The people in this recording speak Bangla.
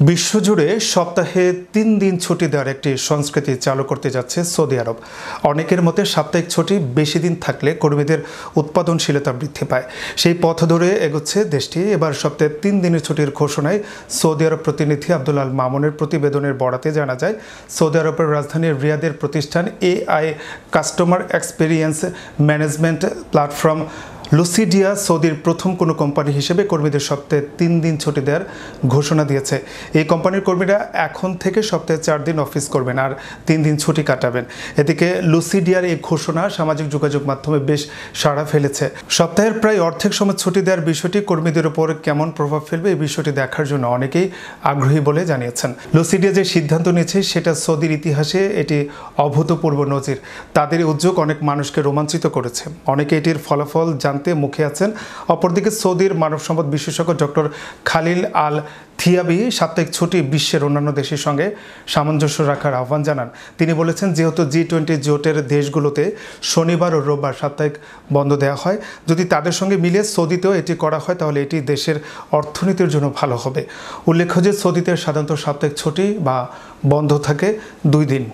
বিশ্বজুড়ে সপ্তাহে ৩ দিন ছুটি দেওয়ার একটি সংস্কৃতি চালু করতে যাচ্ছে সৌদি আরব। অনেকের মতে সাপ্তাহিক ছুটি বেশি দিন থাকলে কর্মীদের উৎপাদনশীলতা বৃদ্ধি পায়। সেই পথ ধরে এগোচ্ছে দেশটি। এবার সপ্তাহে ৩ দিনের ছুটির ঘোষণায় সৌদি আরব প্রতিনিধি আব্দুল আল মামুনের প্রতিবেদনের বরাতে জানা যায়, সৌদি আরবের রাজধানী রিয়াদের প্রতিষ্ঠান AI customer experience management platform Lucidya সৌদির প্রথম কোনো কোম্পানি হিসেবে কর্মীদের সপ্তাহে ৩ দিন ছুটি দেওয়ার ঘোষণা দিয়েছে। এই কোম্পানির কর্মীরা এখন থেকে সপ্তাহে ৪ দিন অফিস করবেন আর ৩ দিন ছুটি কাটাবেন। এদিকে লুসিডিয়ার এই ঘোষণা সামাজিক যোগাযোগ মাধ্যমে বেশ সাড়া ফেলেছে। সপ্তাহের প্রায় অর্ধেক সময় ছুটি দেওয়ার বিষয়টি কর্মীদের উপর কেমন প্রভাব ফেলবে এই বিষয়টি দেখার জন্য অনেকেই আগ্রহী বলে জানিয়েছেন। লুসিডিয়া যে সিদ্ধান্ত নিয়েছে সেটা সৌদির ইতিহাসে এটি অভূতপূর্ব নজির। তাদের উদ্যোগ অনেক মানুষকে রোমাঞ্চিত করেছে। অনেকে এটির ফলাফল জানতে মুখে আছেন। অপরদিকে সৌদির মানব সম্পদ বিশেষজ্ঞ ডক্টর খালিল আল থিয়াবি সাপ্তাহিক ছুটি বিশ্বের অন্যান্য দেশের সঙ্গে সামঞ্জস্য রাখার আহ্বান জানান। তিনি বলেছেন, যেহেতু G20 জোটের দেশগুলোতে শনিবার ও রোববার সাপ্তাহিক বন্ধ দেওয়া হয়, যদি তাদের সঙ্গে মিলিয়ে সৌদিতেও এটি করা হয় তাহলে এটি দেশের অর্থনীতির জন্য ভালো হবে। উল্লেখ্য যে সৌদিতে সাধারণত সাপ্তাহিক ছুটি বা বন্ধ থাকে 2 দিন।